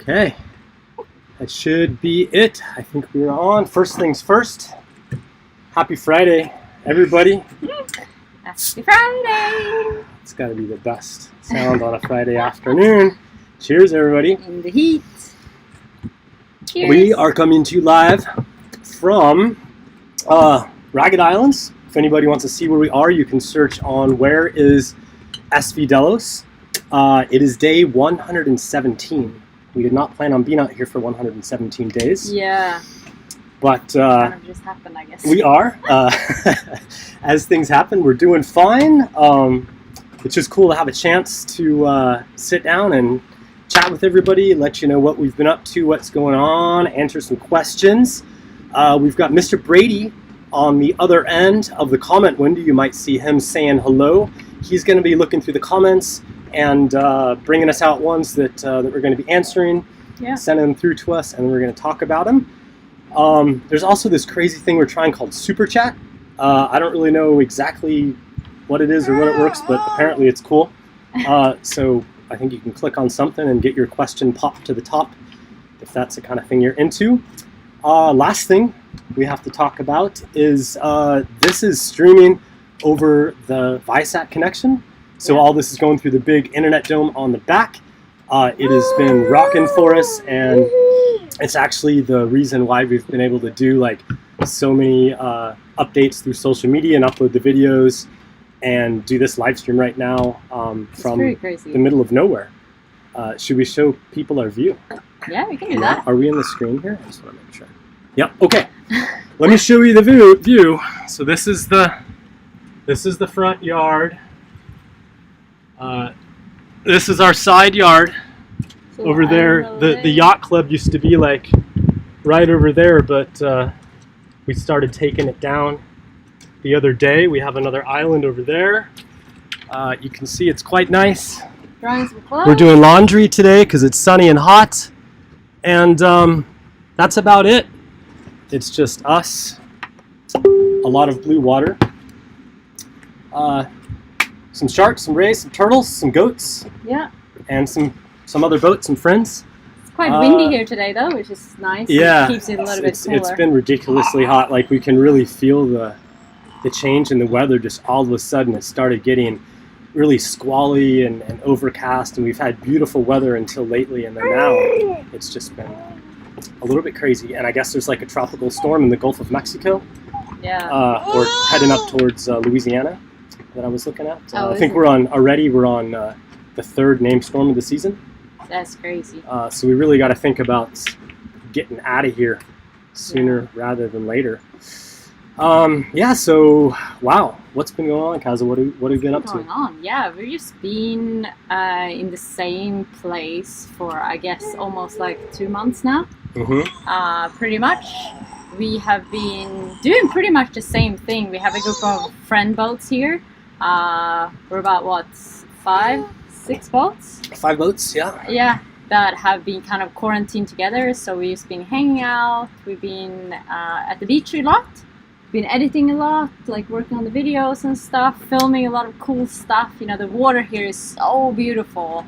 Okay, that should be it. I think we're on. First things first, happy Friday, everybody. Happy Friday! It's got to be the best sound on a Friday afternoon. Cheers, everybody. In the heat. Cheers. We are coming to you live from Ragged Islands. If anybody wants to see where we are, you can search on where is SV Delos. It is day 117. We did not plan on being out here for 117 days. Yeah. But kind of just happened, I guess. we are. As things happen, we're doing fine. It's just cool to have a chance to sit down and chat with everybody, let you know what we've been up to, what's going on, answer some questions. We've got Mr. Brady on the other end of the comment window. You might see him saying hello. He's going to be looking through the comments and bringing us out ones that we're going to be answering, sending them through to us, and then we're going to talk about them. There's also this crazy thing we're trying called Super Chat. I don't really know exactly what it is or what it works, but apparently it's cool. So I think you can click on something and get your question popped to the top if that's the kind of thing you're into. Last thing we have to talk about is this is streaming over the Viasat connection. So all this is going through the big internet dome on the back. It has been rocking for us, and it's actually the reason why we've been able to do like so many updates through social media and upload the videos and do this live stream right now from the middle of nowhere. Should we show people our view? Yeah, we can do that. Are we in the screen here? I just want to make sure. Yep. Okay. Let me show you the view. So this is the front yard. This is our side yard. So over there, the yacht club used to be like right over there, but we started taking it down the other day. We have another island over there. You can see it's quite nice. We're doing laundry today because it's sunny and hot, and that's about it. It's just us, a lot of blue water, some sharks, some rays, some turtles, some goats, and some other boats and friends. It's quite windy here today, though, which is nice. Yeah, it keeps it a little bit cooler. It's been ridiculously hot. Like, we can really feel the change in the weather. Just all of a sudden, it started getting really squally and overcast, and we've had beautiful weather until lately, and then now it's just been a little bit crazy. And I guess there's like a tropical storm in the Gulf of Mexico. Yeah. Or heading up towards Louisiana that I was looking at. I think we're on the third named storm of the season. That's crazy. So we really got to think about getting out of here sooner rather than later. So wow, what's been going on, Kazza? What have you been up to? Yeah, we've just been in the same place for, I guess, almost like 2 months now. Mm-hmm. Pretty much. We have been doing pretty much the same thing. We have a group of friend boats here. We're about, 5, 6 boats? 5 boats, yeah. Yeah, that have been kind of quarantined together. So we've just been hanging out. We've been at the beach a lot. Been editing a lot, like working on the videos and stuff, filming a lot of cool stuff. You know, the water here is so beautiful,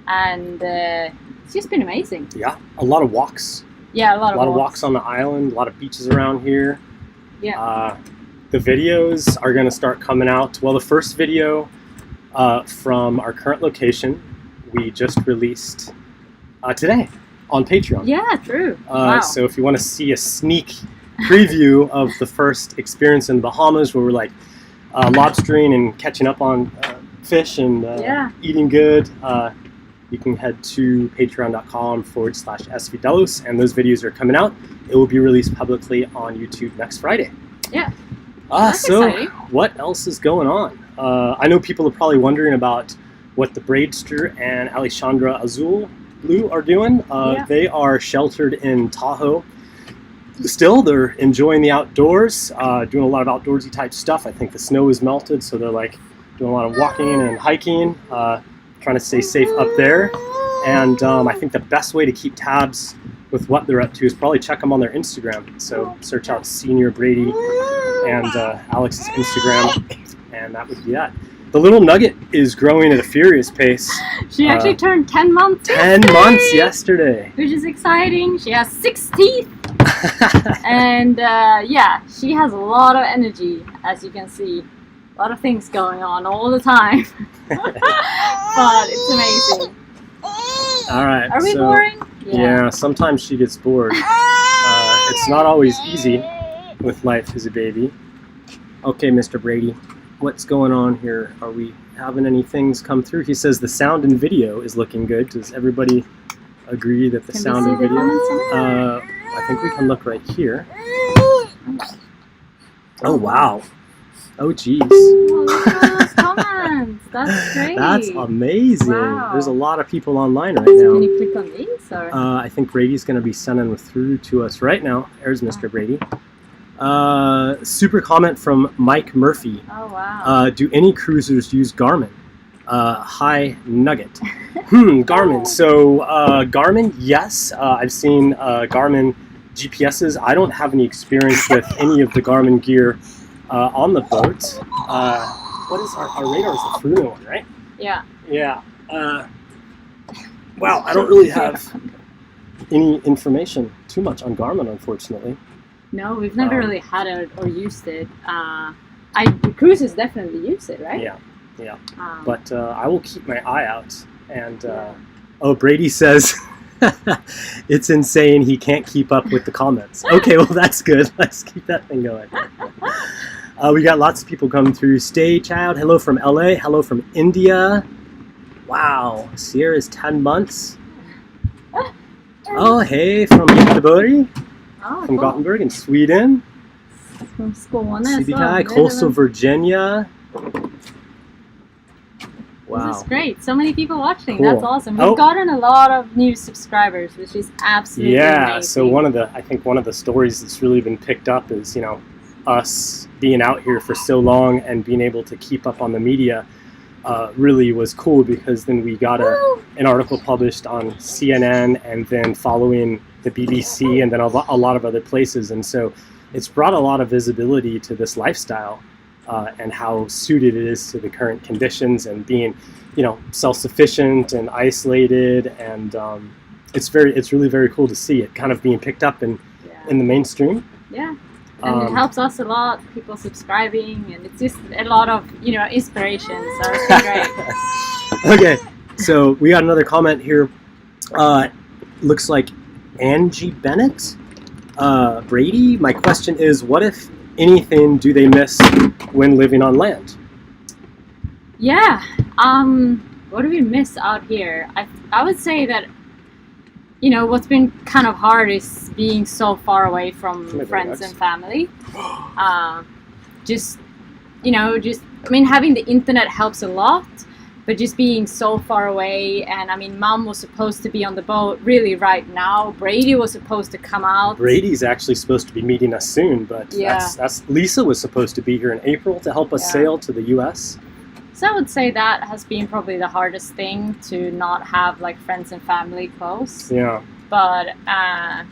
and it's just been amazing. Yeah, a lot of walks. Yeah, a lot of walks on the island, a lot of beaches around here. Yeah. The videos are going to start coming out. Well, the first video from our current location, we just released today on Patreon. Yeah, true. Wow. So if you want to see a sneak preview of the first experience in the Bahamas, where we're like lobstering and catching up on fish and eating good, you can head to patreon.com/SV Delos, and those videos are coming out. It will be released publicly on YouTube next Friday. Yeah. So exciting. What else is going on? I know people are probably wondering about what the Braidster and Alexandra Azul Blue are doing. They are sheltered in Tahoe. Still, they're enjoying the outdoors, doing a lot of outdoorsy type stuff. I think the snow is melted, so they're like doing a lot of walking and hiking, trying to stay safe up there. And I think the best way to keep tabs with what they're up to is probably check them on their Instagram. So search out Senior Brady and Alex's Instagram, and that would be that. The Little Nugget is growing at a furious pace. She actually turned 10 months 10 months yesterday. Which is exciting. She has 6 teeth. And yeah, she has a lot of energy, as you can see. A lot of things going on all the time. But it's amazing. All right. Are we boring? Yeah, sometimes she gets bored. It's not always easy with life as a baby. Okay, Mr. Brady, what's going on here? Are we having any things come through? He says the sound and video is looking good. Does everybody agree that the sound and video? I think we can look right here. Oh, wow. Oh, geez. Oh, look at those comments. That's great. That's amazing. Wow. There's a lot of people online right now. Can you click on these? Or? I think Brady's going to be sending through to us right now. There's Mr. Brady. Super comment from Mike Murphy. Oh, wow. Do any cruisers use Garmin? High Nugget. Garmin. So Garmin, yes. I've seen Garmin GPSs. I don't have any experience with any of the Garmin gear on the boat. What is our radar? Is the Fruno one, right? Yeah. Yeah. Wow, I don't really have any information too much on Garmin, unfortunately. No, we've never really had it or used it. Cruises definitely use it, right? Yeah. But I will keep my eye out. And oh, Brady says it's insane. He can't keep up with the comments. Okay, well that's good. Let's keep that thing going. We got lots of people coming through. Stay Child, hello from LA. Hello from India. Wow, Sierra's 10 months. Oh, hey, from Göteborg. Oh, From cool. Gothenburg in Sweden. From Skåne as CBI, well. Coastal Virginia. Wow. This is great. So many people watching. Cool. That's awesome. We've gotten a lot of new subscribers, which is absolutely amazing. So I think one of the stories that's really been picked up is, you know, us being out here for so long and being able to keep up on the media really was cool, because then we got an article published on CNN and then following the BBC and then a lot of other places. And so it's brought a lot of visibility to this lifestyle and how suited it is to the current conditions, and being, you know, self-sufficient and isolated. And it's really very cool to see it kind of being picked up in the mainstream. Yeah. And it helps us a lot, people subscribing, and it's just a lot of, you know, inspiration. So it's been great. Okay, so we got another comment here. Looks like Angie Bennett. Brady, my question is, what if anything do they miss when living on land? Yeah. What do we miss out here? I would say that, you know, what's been kind of hard is being so far away from friends and family. I mean, having the internet helps a lot, but just being so far away. And I mean, Mom was supposed to be on the boat really right now. Brady was supposed to come out. Brady's actually supposed to be meeting us soon, but that's Lisa was supposed to be here in April to help us sail to the U.S. So I would say that has been probably the hardest thing, to not have like friends and family close. Yeah. But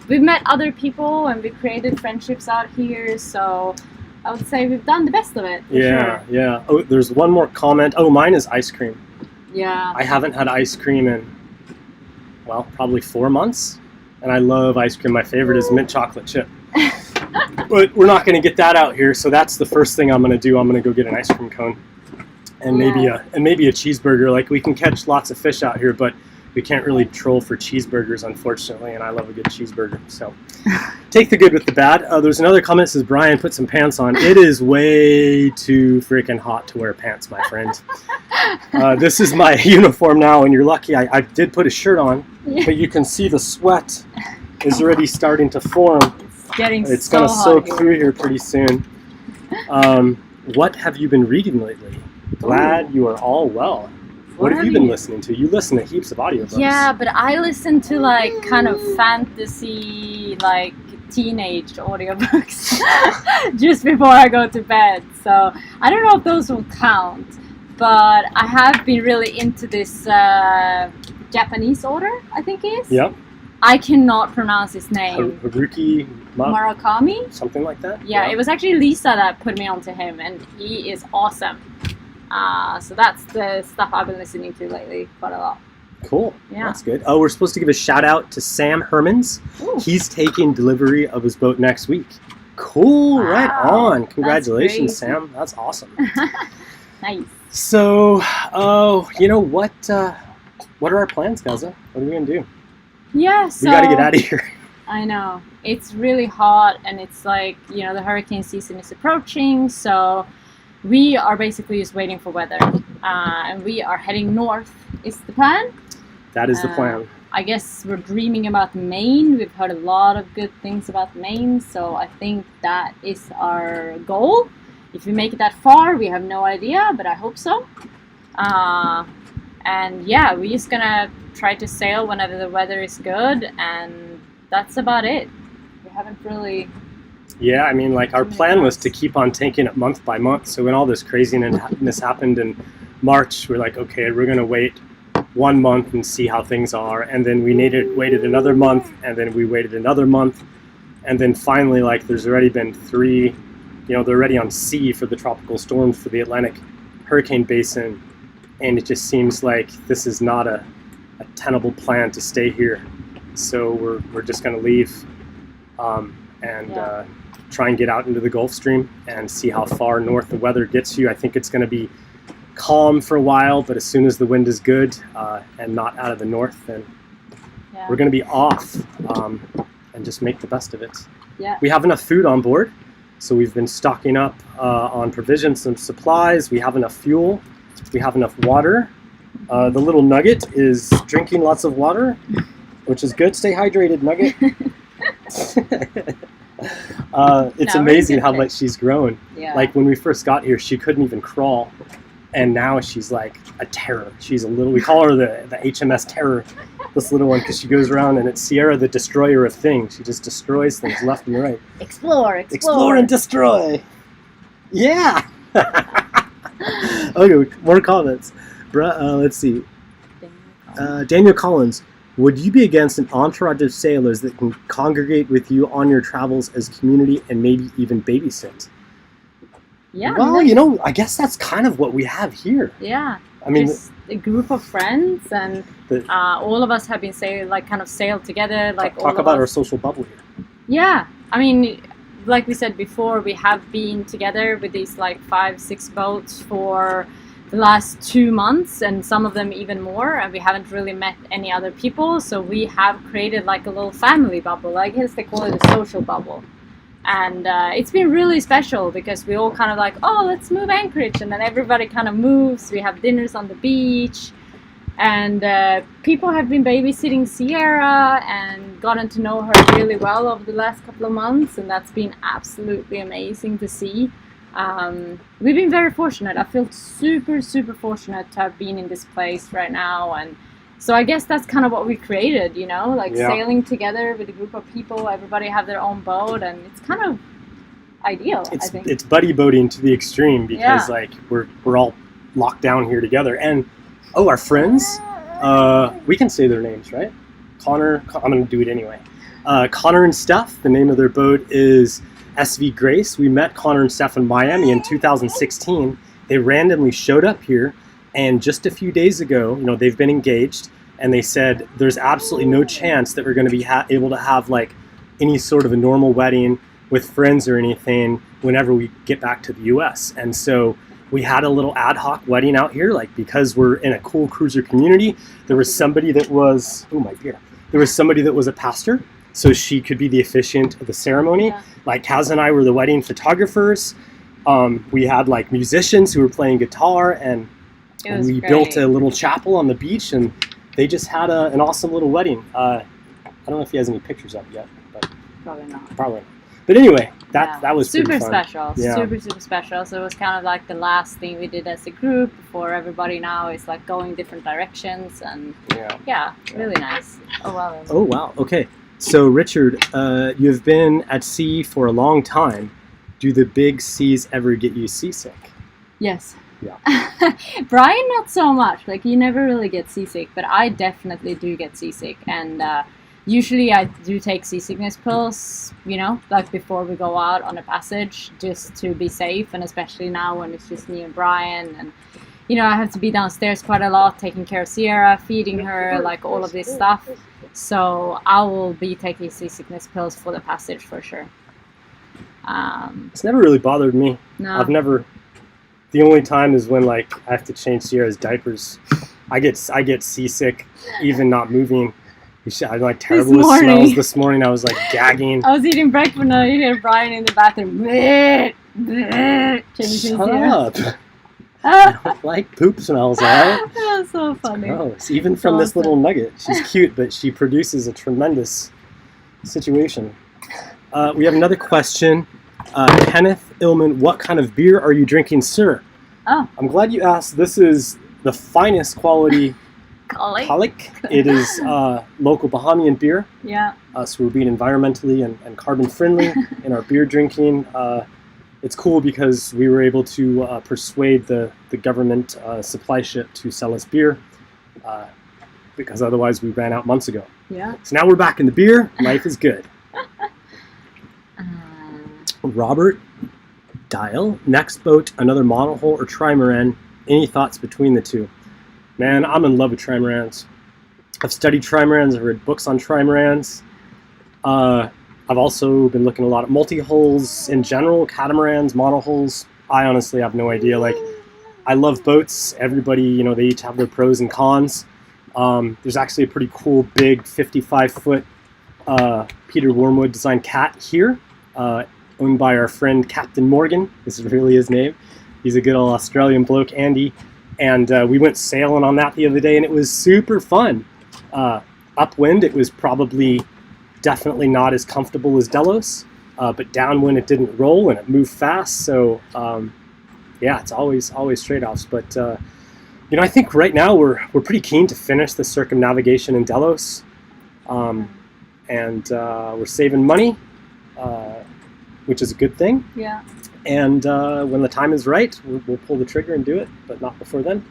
we've met other people and we created friendships out here. So I would say we've done the best of it. Yeah. Oh, there's one more comment. Oh, mine is ice cream. Yeah. I haven't had ice cream in, well, probably 4 months. And I love ice cream. My favorite is mint chocolate chip. But we're not going to get that out here. So that's the first thing I'm going to do. I'm going to go get an ice cream cone. And maybe a cheeseburger. Like, we can catch lots of fish out here, but we can't really troll for cheeseburgers, unfortunately. And I love a good cheeseburger. So take the good with the bad. There's another comment that says, Brian, put some pants on. It is way too freaking hot to wear pants, my friend. This is my uniform now, and you're lucky I did put a shirt on, but you can see the sweat is already starting to form. It's going to soak through here pretty soon. What have you been reading lately? Glad you are all well. What have you been listening to? You listen to heaps of audiobooks. Yeah, but I listen to like kind of fantasy, like teenage audiobooks just before I go to bed. So I don't know if those will count, but I have been really into this Japanese author, I think he is. Yep. I cannot pronounce his name. Haruki Murakami? Something like that? Yeah, it was actually Lisa that put me onto him, and he is awesome. So that's the stuff I've been listening to lately quite a lot. Cool. Yeah. That's good. Oh, we're supposed to give a shout out to Sam Hermans. Ooh. He's taking delivery of his boat next week. Cool. Wow. Right on. Congratulations, That's Sam. That's awesome. Nice. So, you know what? What are our plans, Kazza? What are we gonna do? Yeah. So We got to get out of here. I know. It's really hot, and it's like, you know, the hurricane season is approaching, so we are basically just waiting for weather. And we are heading north, is the plan. That is the plan. I guess we're dreaming about Maine. We've heard a lot of good things about Maine, so I think that is our goal. If we make it that far, we have no idea, but I hope so. And yeah, we're just gonna try to sail whenever the weather is good, and that's about it. We haven't really... Yeah, I mean, like, our plan was to keep on taking it month by month. So when all this craziness happened in March, we're like, okay, we're going to wait 1 month and see how things are. And then we waited another month, and then we waited another month. And then finally, like, there's already been 3, you know, they're already on sea for the tropical storms for the Atlantic Hurricane Basin. And it just seems like this is not a tenable plan to stay here. So we're just going to leave and try and get out into the Gulf Stream and see how far north the weather gets you. I think it's going to be calm for a while, but as soon as the wind is good and not out of the north, then we're going to be off and just make the best of it. Yeah. We have enough food on board, so we've been stocking up on provisions and supplies. We have enough fuel. We have enough water. The Little Nugget is drinking lots of water, which is good. Stay hydrated, Nugget. It's amazing how much she's grown. Yeah. Like when we first got here, she couldn't even crawl, and now she's like a terror. She's a little. We call her the HMS Terror, this little one, because she goes around and it's Sierra, the destroyer of things. She just destroys things left and right. Explore and destroy. Yeah. Okay, more comments. Let's see. Daniel Collins. Would you be against an entourage of sailors that can congregate with you on your travels as community and maybe even babysit? Yeah. Well, you know, I guess that's kind of what we have here. Yeah. I mean, just a group of friends, and all of us have been sailed together. Like talk about our social bubble here. Yeah. I mean, like we said before, we have been together with these like 5-6 boats for the last 2 months, and some of them even more, and we haven't really met any other people, so we have created like a little family bubble. I guess they call it a social bubble, and it's been really special because we all kind of like, oh, let's move anchorage, and then everybody kind of moves. We have dinners on the beach, and people have been babysitting Sierra and gotten to know her really well over the last couple of months, and that's been absolutely amazing to see. We've been very fortunate. I feel super fortunate to have been in this place right now, and so I guess that's kind of what we created, you know, like sailing together with a group of people. Everybody have their own boat, and it's kind of ideal. I think it's buddy boating to the extreme because like we're all locked down here together. And our friends, we can say their names, right? Connor, I'm gonna do it anyway. Connor and Steph, the name of their boat is SV Grace. We met Connor and Steph in Miami in 2016. They randomly showed up here, and just a few days ago, you know, they've been engaged, and they said there's absolutely no chance that we're going to be able to have like any sort of a normal wedding with friends or anything whenever we get back to the U.S. And so we had a little ad hoc wedding out here, like because we're in a cool cruiser community. There was somebody that was There was somebody that was a pastor, so she could be the officiant of the ceremony. Yeah. Like Kazza and I were the wedding photographers. We had like musicians who were playing guitar, and we built a little chapel on the beach, and they just had an awesome little wedding. I don't know if he has any pictures up yet, but probably not. But anyway, that was super fun. special. Yeah. Super special. So it was kind of like the last thing we did as a group before everybody now is like going different directions, and really nice. Oh wow. Okay. So Richard, you've been at sea for a long time. Do the big seas ever get you seasick? Yes. Yeah. Brian, not so much. Like, you never really get seasick, but I definitely do get seasick. And Usually I do take seasickness pills, you know, like before we go out on a passage, just to be safe, and especially now when it's just me and Brian, and you know, I have to be downstairs quite a lot, taking care of Sierra, feeding her, like all of this stuff. So I will be taking seasickness pills for the passage for sure. It's never really bothered me. No. I've never. The only time is when like I have to change Sierra's diapers. I get seasick, even not moving. I like terrible with smells. This morning I was like gagging. I was eating breakfast and I hear Brian in the bathroom. Shut up. I don't like poop smells, alright? That's so funny. Gross. Even from this little nugget. She's cute, but she produces a tremendous situation. We have another question. Kenneth Illman, what kind of beer are you drinking, sir? Oh. I'm glad you asked. This is the finest quality Colic. It is local Bahamian beer. Yeah. So we're being environmentally and carbon friendly in our beer drinking. It's cool because we were able to persuade the government supply ship to sell us beer because otherwise we ran out months ago. Yeah. So now we're back in the beer. Life is good. Robert Dial, next boat, another monohull or trimaran. Any thoughts between the two? Man, I'm in love with trimarans. I've studied trimarans, I've read books on trimarans. I've also been looking a lot at multi-hulls in general, catamarans, monohulls. I honestly have no idea. Like, I love boats. Everybody, you know, they each have their pros and cons. There's actually a pretty cool big 55-foot Peter Wormwood designed cat here, owned by our friend Captain Morgan. This is really his name. He's a good old Australian bloke, Andy. And we went sailing on that the other day, and it was super fun. Upwind, it was probably definitely not as comfortable as Delos, but downwind it didn't roll and it moved fast. So yeah, it's always trade-offs. But you know, I think right now we're pretty keen to finish the circumnavigation in Delos, and we're saving money, which is a good thing. Yeah. And when the time is right, we'll pull the trigger and do it, but not before then.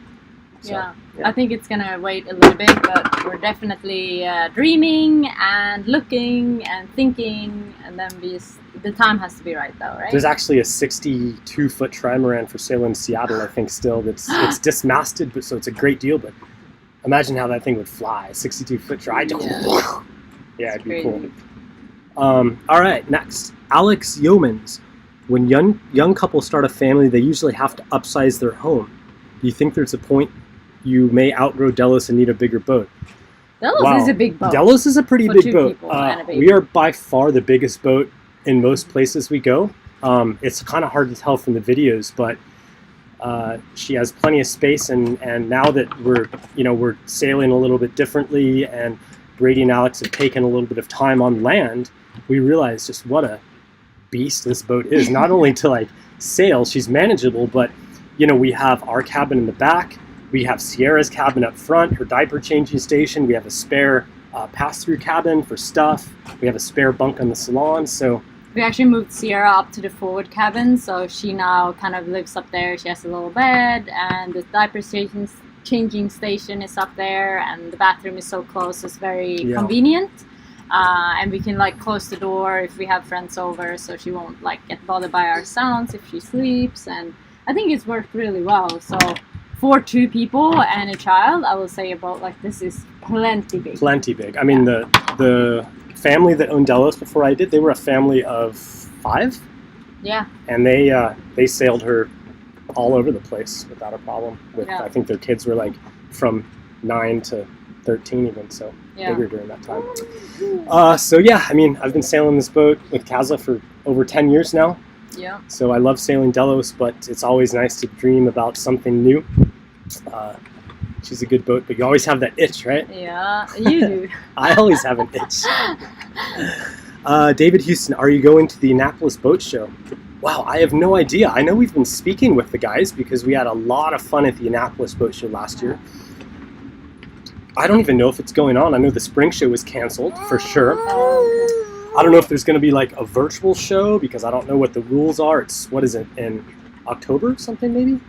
So, yeah, I think it's gonna wait a little bit, but we're definitely dreaming and looking and thinking, and then the time has to be right, though, right? There's actually a 62-foot trimaran for sale in Seattle, I think, still. It's dismasted, but so it's a great deal. But imagine how that thing would fly, 62-foot tri. Yeah, it'd be cool. All right, next, Alex Yeomans. When young couples start a family, they usually have to upsize their home. Do you think there's a point you may outgrow Delos and need a bigger boat? Delos is a big boat. Delos is a pretty big boat. And a baby. We are by far the biggest boat in most places we go. It's kind of hard to tell from the videos, but she has plenty of space. And now that we're sailing a little bit differently, and Brady and Alex have taken a little bit of time on land, we realize just what a beast this boat is. Not only to like sail, she's manageable, but you know, we have our cabin in the back, we have Sierra's cabin up front, her diaper changing station, we have a spare pass-through cabin for stuff, we have a spare bunk on the salon. So we actually moved Sierra up to the forward cabin, so she now kind of lives up there. She has a little bed, and the diaper changing station is up there, and the bathroom is so close, it's very convenient. And we can like close the door if we have friends over, so she won't like get bothered by our sounds if she sleeps. And I think it's worked really well. So for 2 people and a child, I will say about like this is plenty big. Plenty big. I mean, the family that owned Delos before I did, they were a family of 5. Yeah. And they sailed her all over the place without a problem. I think their kids were like from 9 to 13 even, so bigger during that time. So yeah, I mean, I've been sailing this boat with Kazza for over 10 years now. Yeah. So I love sailing Delos, but it's always nice to dream about something new. She's a good boat, but you always have that itch, right? Yeah, you do. I always have an itch. David Houston, are you going to the Annapolis Boat Show? Wow, I have no idea. I know we've been speaking with the guys because we had a lot of fun at the Annapolis Boat Show last year. I don't even know if it's going on. I know the spring show was canceled for sure. I don't know if there's going to be like a virtual show because I don't know what the rules are. It's, what is it, in October or something maybe?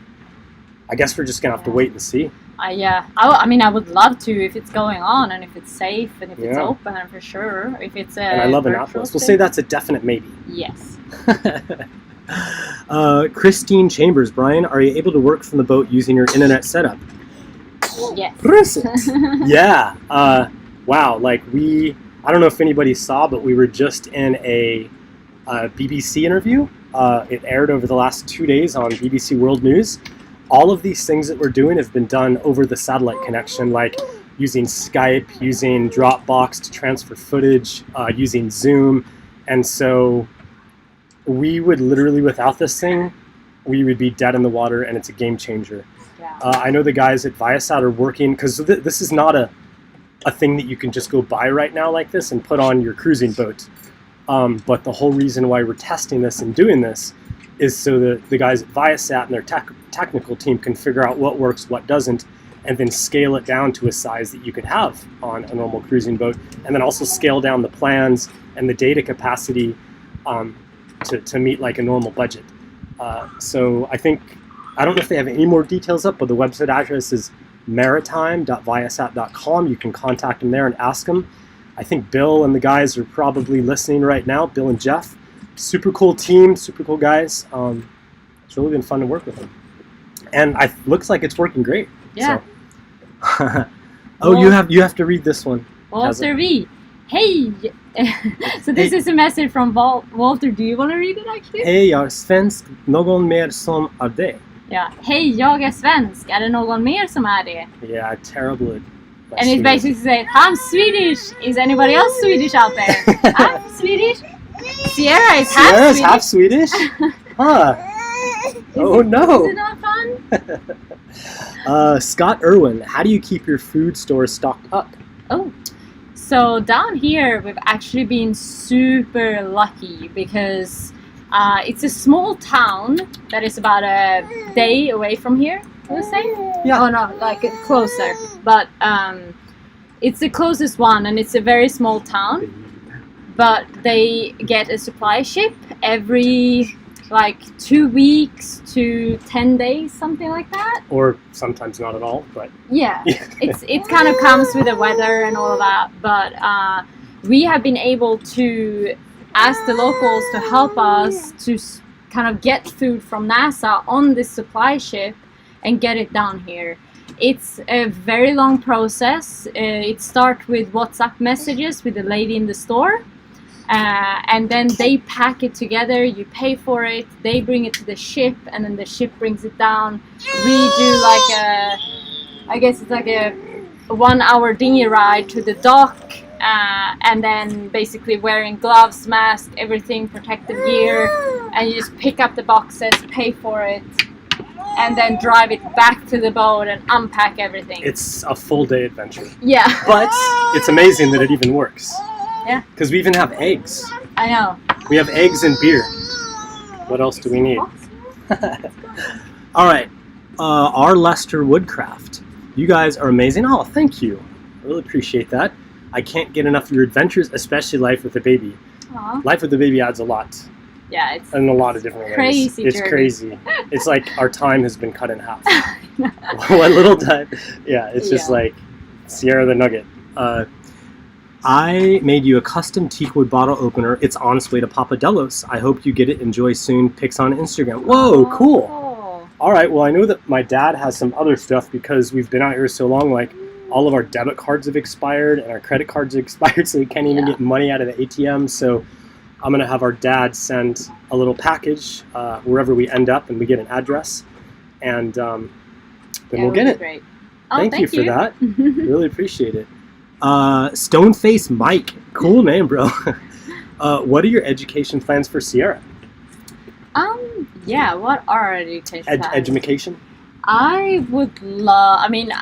I guess we're just going to have to wait and see. I mean, I would love to if it's going on and if it's safe and if it's Yeah. open, for sure. If it's a And I love virtual Annapolis. We'll thing. say that's a definite maybe. Yes. Christine Chambers, Brian, are you able to work from the boat using your internet setup? Yes. Yeah. Wow. Like I don't know if anybody saw, but we were just in a BBC interview. It aired over the last 2 days on BBC World News. All of these things that we're doing have been done over the satellite connection, like using Skype, using Dropbox to transfer footage, using Zoom. And so we would literally, without this thing, we would be dead in the water, and it's a game changer. Yeah. I know the guys at Viasat are working, because this is not a thing that you can just go buy right now like this and put on your cruising boat. But the whole reason why we're testing this and doing this is so that the guys at Viasat and their technical team can figure out what works, what doesn't, and then scale it down to a size that you could have on a normal cruising boat, and then also scale down the plans and the data capacity to meet like a normal budget. So I don't know if they have any more details up, but the website address is maritime.viasat.com. You can contact them there and ask them. I think Bill and the guys are probably listening right now, Bill and Jeff. Super cool team, super cool guys. It's really been fun to work with them. And looks like it's working great. Yeah. So. You have to read this one. Walter V. Hey! So this is a message from Walter. Do you want to read it actually? Hej, jag är svensk. Någon mer som är det? Ja. Hej, jag är svensk. Är det någon mer som är det? Yeah, terrible at And it basically says, I'm Swedish. Is anybody else Swedish out there? I'm Swedish. Sierra is half Sierra's Swedish. half Swedish? Huh. Oh no. Is it not fun? Scott Irwin, how do you keep your food store stocked up? Oh. So down here, we've actually been super lucky because it's a small town that is about a day away from here, we'll say. Yeah. Oh no, like closer. But it's the closest one, and it's a very small town. But they get a supply ship every like 2 weeks to 10 days, something like that. Or sometimes not at all, but Yeah, it kind of comes with the weather and all of that. But we have been able to ask the locals to help us to kind of get food from NASA on this supply ship and get it down here. It's a very long process. It starts with WhatsApp messages with the lady in the store. And then they pack it together, you pay for it, they bring it to the ship, and then the ship brings it down. We do like I guess it's like a 1 hour dinghy ride to the dock, and then basically wearing gloves, mask, everything, protective gear, and you just pick up the boxes, pay for it, and then drive it back to the boat and unpack everything. it's a full day adventure. Yeah. But it's amazing that it even works. Yeah. Because we even have eggs. I know. We have eggs and beer. What else do we need? All right. Our Lester Woodcraft. You guys are amazing. Oh, thank you. I really appreciate that. I can't get enough of your adventures, especially Life with the Baby. Aw. Life with the Baby adds a lot. Yeah, it's In a lot of different ways. Crazy It's journey. crazy. It's like our time has been cut in half. One little time. Yeah, it's just Yeah. like Sierra the Nugget. I made you a custom teakwood bottle opener. It's on its way to Papa Delos. I hope you get it. Enjoy soon. Pics on Instagram. Whoa, cool. Oh. All right, well, I know that my dad has some other stuff because we've been out here so long. Like, all of our debit cards have expired and our credit cards have expired, so we can't even Yeah. get money out of the ATM. So I'm going to have our dad send a little package wherever we end up, and we get an address, and then we'll get it. Great. Oh, Thank you for that. Really appreciate it. Stoneface Mike. Cool name, bro. What are your education plans for Sierra? Yeah, what are our education plans? Edumacation? I would love, I mean,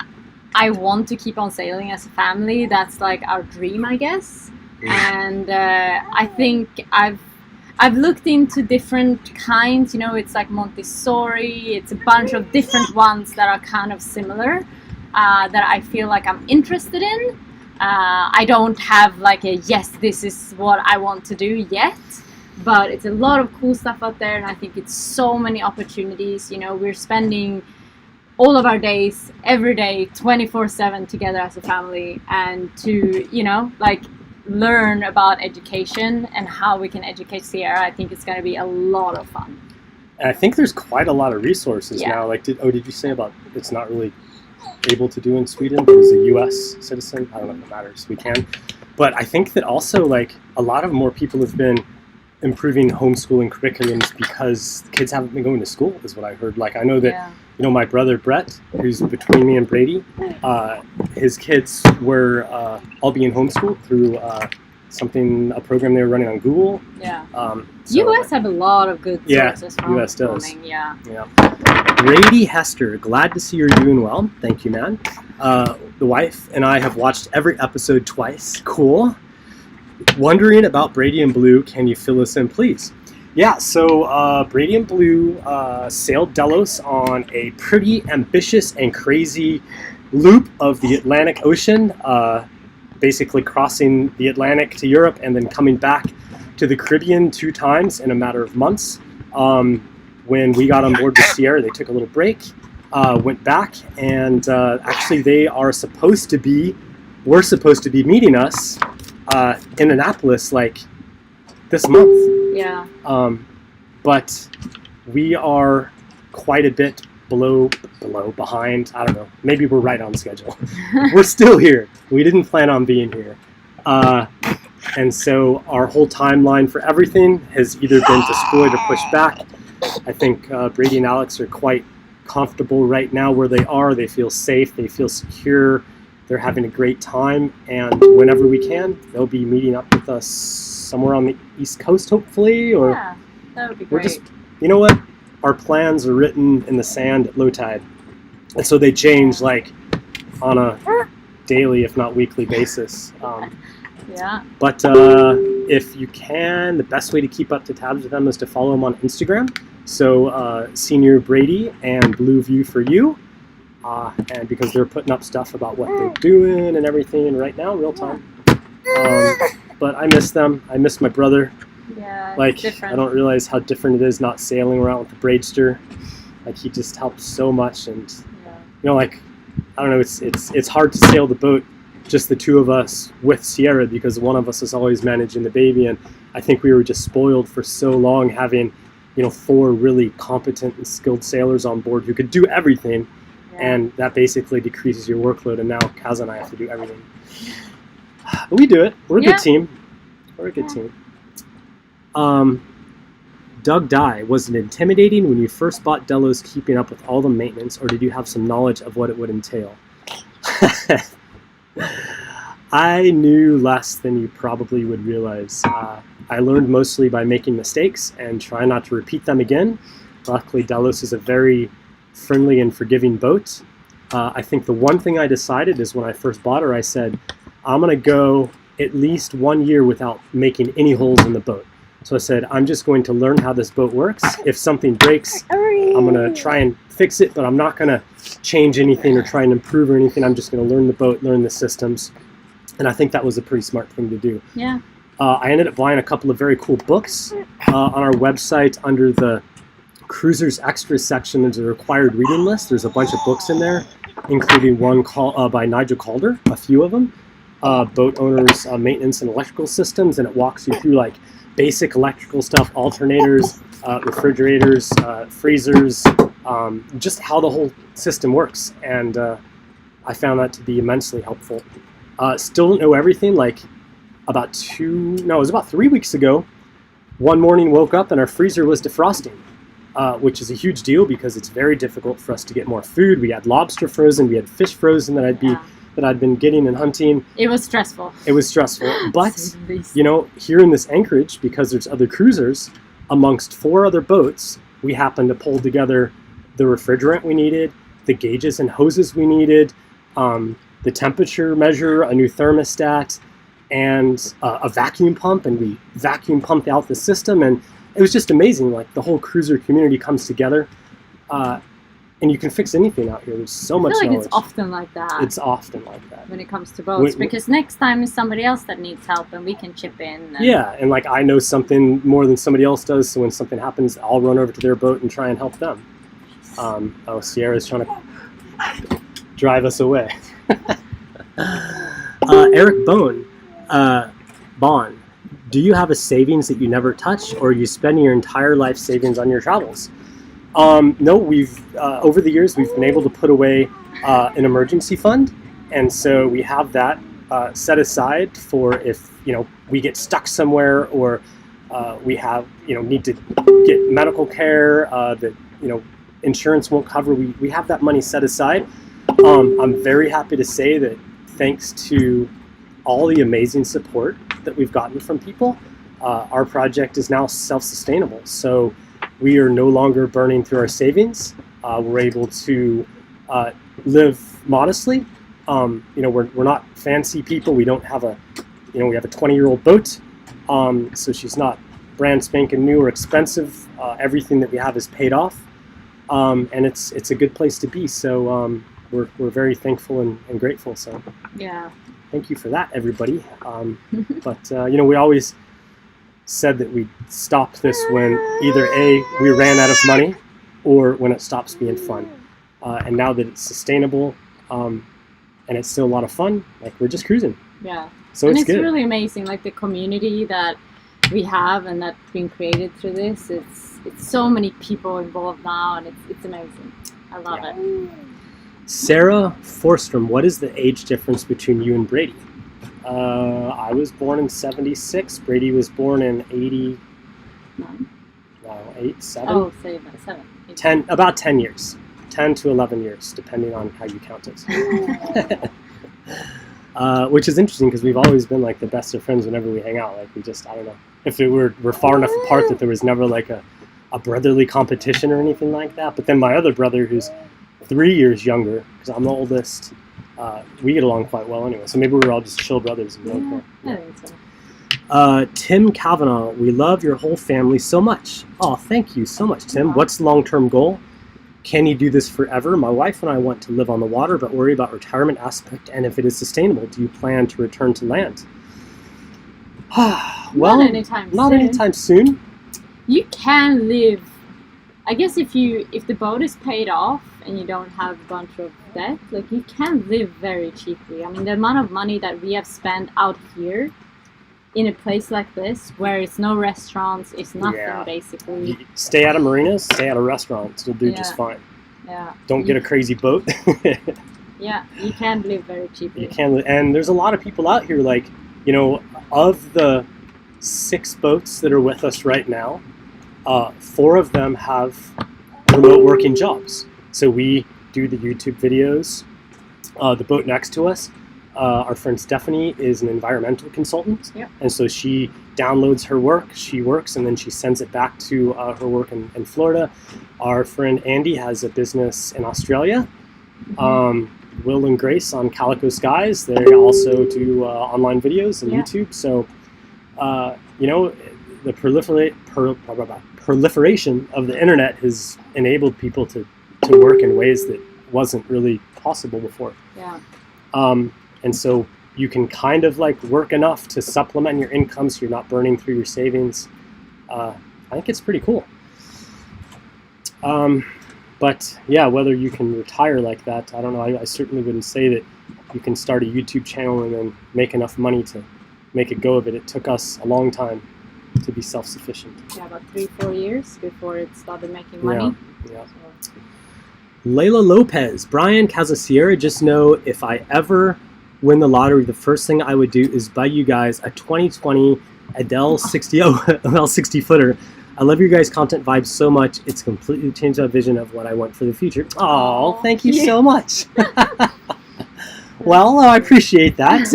I want to keep on sailing as a family. That's like our dream, I guess. And I think I've looked into different kinds, you know, it's like Montessori, it's a bunch of different ones that are kind of similar, that I feel like I'm interested in. I don't have like a, yes, this is what I want to do yet, but it's a lot of cool stuff out there, and I think it's so many opportunities. You know, we're spending all of our days, every day, 24/7 together as a family, and to, like, learn about education and how we can educate Sierra. I think it's going to be a lot of fun. And I think there's quite a lot of resources now. Like, did you say about it's not really able to do in Sweden, but as a U.S. citizen? I don't know if it matters. We can. But I think that also, like, a lot of more people have been improving homeschooling curriculums because kids haven't been going to school, is what I heard. Like, I know that, my brother Brett, who's between me and Brady, his kids were all being homeschooled through a program they were running on Google. Yeah. U.S. have a lot of good sources for U.S. does. Yeah. Brady Hester, glad to see you're doing well. Thank you, man. The wife and I have watched every episode twice. Cool. Wondering about Brady and Blue. Can you fill us in, please? Yeah, so Brady and Blue sailed Delos on a pretty ambitious and crazy loop of the Atlantic Ocean, basically crossing the Atlantic to Europe and then coming back to the Caribbean 2 times in a matter of months. When we got on board the Sierra, they took a little break, went back, and actually we're supposed to be meeting us in Annapolis like this month. Yeah. But we are quite a bit behind. I don't know. Maybe we're right on schedule. We're still here. We didn't plan on being here. And so our whole timeline for everything has either been destroyed or pushed back. I think Brady and Alex are quite comfortable right now where they are. They feel safe. They feel secure. They're having a great time. And whenever we can, they'll be meeting up with us somewhere on the East Coast, hopefully. Or yeah, that would be great. We're just, you know what? Our plans are written in the sand at low tide. And so they change like on a daily, if not weekly basis. Yeah. But if you can, the best way to keep up to tabs with them is to follow them on Instagram. So Senior Brady and Blue View for you. And because they're putting up stuff about what they're doing and everything right now, real time. But I miss them. I miss my brother. Yeah, like, different. I don't realize how different it is not sailing around with the Braidster. Like, he just helps so much. And, like, I don't know, it's hard to sail the boat, just the two of us with Sierra, because one of us is always managing the baby. And I think we were just spoiled for so long having, 4 really competent and skilled sailors on board who could do everything. Yeah. And that basically decreases your workload. And now Kazza and I have to do everything. But we do it. We're a good team. We're a good team. Doug Dye, was it intimidating when you first bought Delos keeping up with all the maintenance, or did you have some knowledge of what it would entail? I knew less than you probably would realize. I learned mostly by making mistakes and trying not to repeat them again. Luckily, Delos is a very friendly and forgiving boat. I think the one thing I decided is when I first bought her, I said, I'm going to go at least 1 year without making any holes in the boat. So I said, I'm just going to learn how this boat works. If something breaks, I'm going to try and fix it, but I'm not going to change anything or try and improve or anything. I'm just going to learn the boat, learn the systems. And I think that was a pretty smart thing to do. Yeah. I ended up buying a couple of very cool books on our website under the Cruisers Extras section. There's a required reading list. There's a bunch of books in there, including one by Nigel Calder, a few of them, boat owners, maintenance and electrical systems, and it walks you through like basic electrical stuff, alternators, refrigerators, freezers, just how the whole system works. And I found that to be immensely helpful. Still don't know everything. Like about 3 weeks ago, one morning woke up and our freezer was defrosting, which is a huge deal because it's very difficult for us to get more food. We had lobster frozen, we had fish frozen that I'd been getting and hunting. It was stressful. But, here in this anchorage, because there's other cruisers, amongst 4 other boats, we happened to pull together the refrigerant we needed, the gauges and hoses we needed, the temperature measure, a new thermostat, and a vacuum pump, and we vacuum pumped out the system, and it was just amazing. Like, the whole cruiser community comes together. And you can fix anything out here. There's so much knowledge. I feel like it's often like that. It's often like that. When it comes to boats. Because next time is somebody else that needs help and we can chip in. And like I know something more than somebody else does, so when something happens, I'll run over to their boat and try and help them. Sierra's trying to drive us away. Eric Bond, do you have a savings that you never touch, or you spend your entire life savings on your travels? No, we've over the years we've been able to put away an emergency fund, and so we have that set aside for if we get stuck somewhere, or we have need to get medical care that insurance won't cover. We have that money set aside. I'm very happy to say that thanks to all the amazing support that we've gotten from people, our project is now self-sustainable. So we are no longer burning through our savings. We're able to live modestly. We're not fancy people. We don't have we have a 20-year-old boat. So she's not brand spanking new or expensive. Everything that we have is paid off. And it's a good place to be. So we're very thankful and grateful. So yeah, thank you for that, everybody. But we always said that we'd stop this when either A, we ran out of money, or when it stops being fun. And now that it's sustainable and it's still a lot of fun, like we're just cruising. Yeah. So it's good. Really amazing, like the community that we have and that's been created through this. It's so many people involved now, and it's amazing. I love it. Sarah Forstrom, what is the age difference between you and Brady? I was born in 76. Brady was born in 80. 8, 7. Oh, 7. 10, about 10 years. 10 to 11 years, depending on how you count it. Which is interesting because we've always been like the best of friends whenever we hang out. Like I don't know if we're far enough apart that there was never like a brotherly competition or anything like that. But then my other brother, who's 3 years younger, because I'm the oldest, we get along quite well anyway. So maybe we're all just chill brothers. And I think so. Tim Kavanaugh, we love your whole family so much. Oh, thank you so much, Tim. What's the long-term goal? Can you do this forever? My wife and I want to live on the water, but worry about retirement aspect and if it is sustainable. Do you plan to return to land? Well, not anytime soon. You can live, I guess, if the boat is paid off and you don't have a bunch of debt, like you can live very cheaply. I mean, the amount of money that we have spent out here in a place like this, where it's no restaurants, it's nothing basically. You stay at a marina, stay at a restaurant, you'll do just fine. Yeah. Don't get a crazy boat. Yeah, you can live very cheaply. You can, and there's a lot of people out here, like, of the 6 boats that are with us right now, 4 of them have remote working jobs. So we do the YouTube videos. The boat next to us, our friend Stephanie is an environmental consultant. Yep. And so she downloads her work, she works, and then she sends it back to her work in Florida. Our friend Andy has a business in Australia. Mm-hmm. Will and Grace on Calico Skies, they also do online videos and YouTube. So, the proliferation of the internet has enabled people to work in ways that wasn't really possible before. Yeah. And so you can kind of like work enough to supplement your income so you're not burning through your savings. I think it's pretty cool. But yeah, whether you can retire like that, I don't know. I certainly wouldn't say that you can start a YouTube channel and then make enough money to make a go of it. It took us a long time to be self-sufficient. Yeah, about 3-4 years before it started making money. Yeah. So. Layla Lopez, Brian Kazza, just know if I ever win the lottery, the first thing I would do is buy you guys a 2020 Adele 60 footer. I love your guys' content vibes so much. It's completely changed my vision of what I want for the future. Oh, thank you so much. Well, I appreciate that.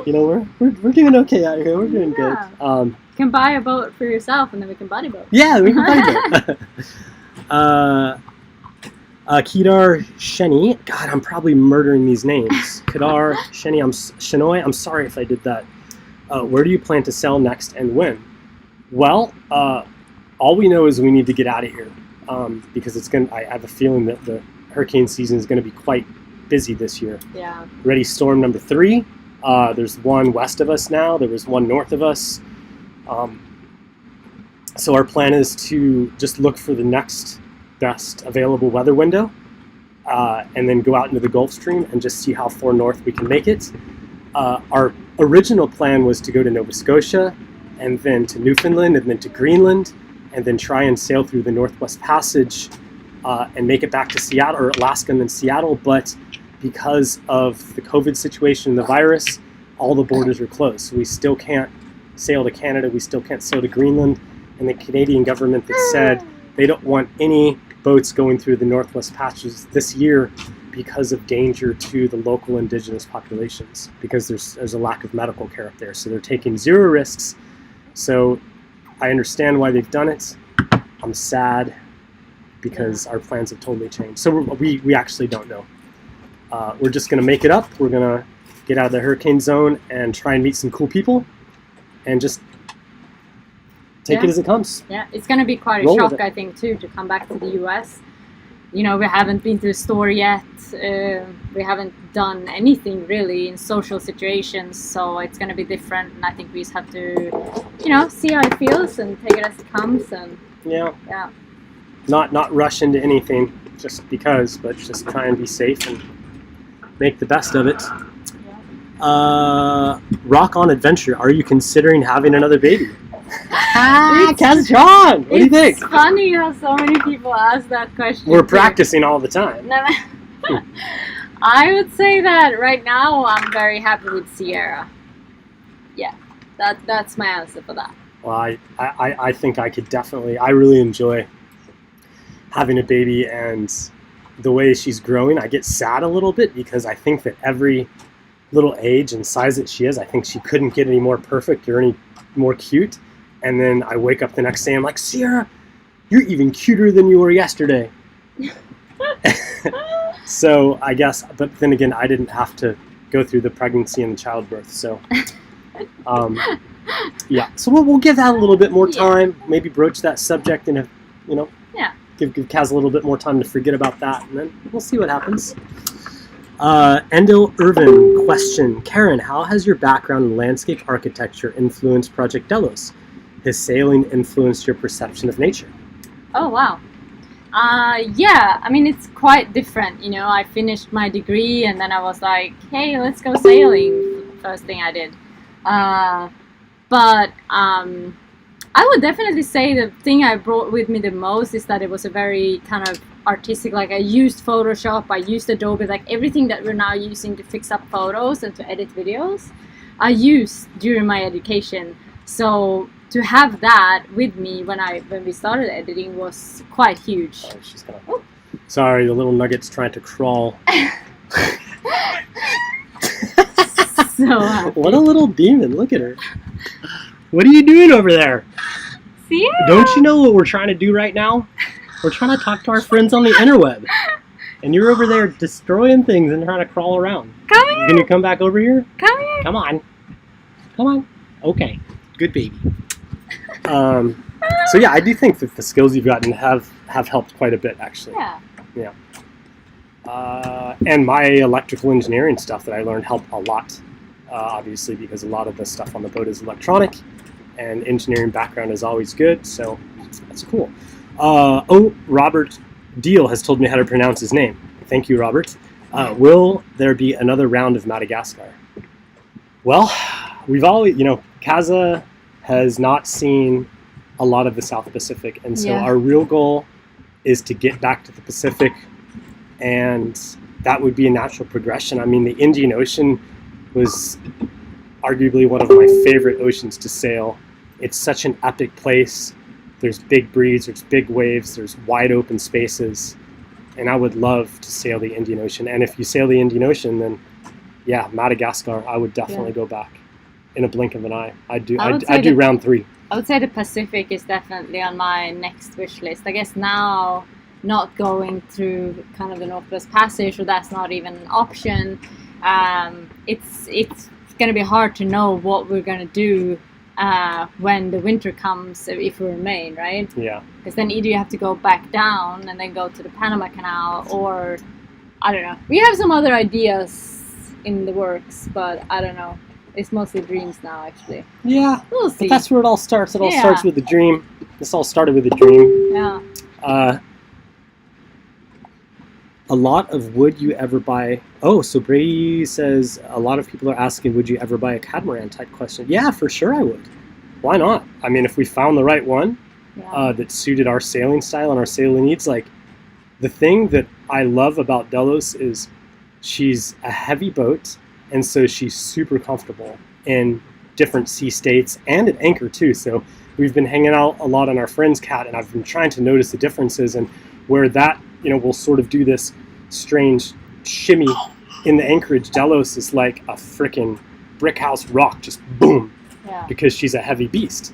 We're doing okay out here. We're doing good. You can buy a boat for yourself, and then we can buddy boat. Yeah, we can buddy boat. Kedar Sheni. God, I'm probably murdering these names. Kedar Sheni. Shenoy. I'm sorry if I did that. Where do you plan to sell next and when? Well, all we know is we need to get out of here because I have a feeling that the hurricane season is going to be quite busy this year. Yeah. Ready storm number 3. There's one west of us now. There was one north of us. So our plan is to just look for the next best available weather window. and then go out into the Gulf Stream and just see how far north we can make it. Our original plan was to go to Nova Scotia, and then to Newfoundland, and then to Greenland, and then try and sail through the Northwest Passage and make it back to Seattle, or Alaska and then Seattle. But because of the COVID situation and the virus, all the borders are closed. So we still can't sail to Canada, we still can't sail to Greenland. And the Canadian government has said they don't want any boats going through the Northwest Passage this year because of danger to the local indigenous populations, because there's a lack of medical care up there. So they're taking zero risks. So I understand why they've done it. I'm sad because our plans have totally changed. So we actually don't know. We're just going to make it up. We're going to get out of the hurricane zone and try and meet some cool people and just take it as it comes. Yeah, it's going to be quite a shock, I think, too, to come back to the US. You know, we haven't been to the store yet. We haven't done anything really in social situations, so it's going to be different. And I think we just have to, you know, see how it feels and take it as it comes. And yeah, not rush into anything just because, but just try and be safe and make the best of it. Rock on adventure. Are you considering having another baby? Kazza, what do you think? It's funny how so many people ask that question. We're practicing all the time. I would say that right now I'm very happy with Sierra. Yeah, that's my answer for that. Well, I think I could definitely, I really enjoy having a baby, and the way she's growing, I get sad a little bit because I think that every little age and size that she is, I think she couldn't get any more perfect or any more cute. And then I wake up the next day, I'm like, Sierra, you're even cuter than you were yesterday. So I guess, but then again, I didn't have to go through the pregnancy and the childbirth. So, yeah. So we'll give that a little bit more time. Maybe broach that subject and, give Kaz a little bit more time to forget about that. And then we'll see what happens. Endo Irvin question. Karen, how has your background in landscape architecture influenced Project Delos? Has sailing influenced your perception of nature? Oh, wow. Yeah, I mean, it's quite different. You know, I finished my degree and then I was like, hey, let's go sailing. First thing I did. But I would definitely say the thing I brought with me the most is that it was a very kind of artistic, like I used Photoshop, I used Adobe, like everything that we're now using to fix up photos and to edit videos, I used during my education. So to have that with me when we started editing was quite huge. Oh, she's gonna... Sorry, the little nugget's trying to crawl. So happy. What a little demon, look at her. What are you doing over there? See? Don't you know what we're trying to do right now? We're trying to talk to our friends on the interweb. And you're over there destroying things and trying to crawl around. Come here. Can you come back over here? Come here. Come on. Come on. Okay. Good baby. So yeah, I do think that the skills you've gotten have helped quite a bit, actually. Yeah. And my electrical engineering stuff that I learned helped a lot, obviously, because a lot of the stuff on the boat is electronic, and engineering background is always good, so that's cool. Robert Deal has told me how to pronounce his name. Thank you, Robert. Will there be another round of Madagascar? Well, we've always, Kazza has not seen a lot of the South Pacific, and so our real goal is to get back to the Pacific, and that would be a natural progression. I mean, the Indian Ocean was arguably one of my favorite oceans to sail. It's such an epic place. There's big breeze, there's big waves, there's wide open spaces, and I would love to sail the Indian Ocean. And if you sail the Indian Ocean, then yeah, Madagascar, I would definitely go back in a blink of an eye. I'd do round 3. I would say the Pacific is definitely on my next wish list. I guess now, not going through kind of the Northwest Passage, or that's not even an option. It's going to be hard to know what we're going to do when the winter comes, if we remain, right? Yeah. Because then either you have to go back down and then go to the Panama Canal, or I don't know. We have some other ideas in the works, but I don't know. It's mostly dreams now, actually. Yeah. We'll see. But that's where it all starts. It all starts with a dream. This all started with a dream. Yeah. a lot of would you ever buy... Oh, so Brady says a lot of people are asking, would you ever buy a catamaran type question? Yeah, for sure I would. Why not? I mean, if we found the right one that suited our sailing style and our sailing needs, like the thing that I love about Delos is she's a heavy boat, and so she's super comfortable in different sea states and at anchor too. So we've been hanging out a lot on our friend's cat, and I've been trying to notice the differences and where that, will sort of do this strange shimmy in the anchorage. Delos is like a freaking brick house rock, just boom, because she's a heavy beast.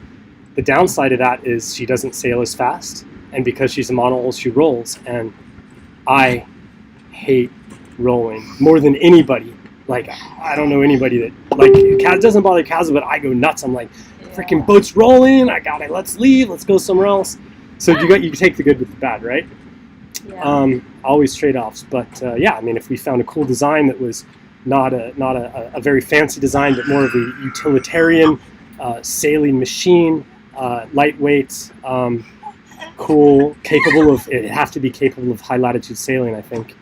The downside of that is she doesn't sail as fast, and because she's a monohull, she rolls, and I hate rolling more than anybody. Like, I don't know anybody that, like, it doesn't bother Kazza, but I go nuts. I'm like, freaking boat's rolling, I got it, let's leave, let's go somewhere else. So you take the good with the bad, right? Always trade-offs, but I mean, if we found a cool design that was not a very fancy design, but more of a utilitarian sailing machine, lightweight, cool, capable of, it have to be capable of high latitude sailing, I think.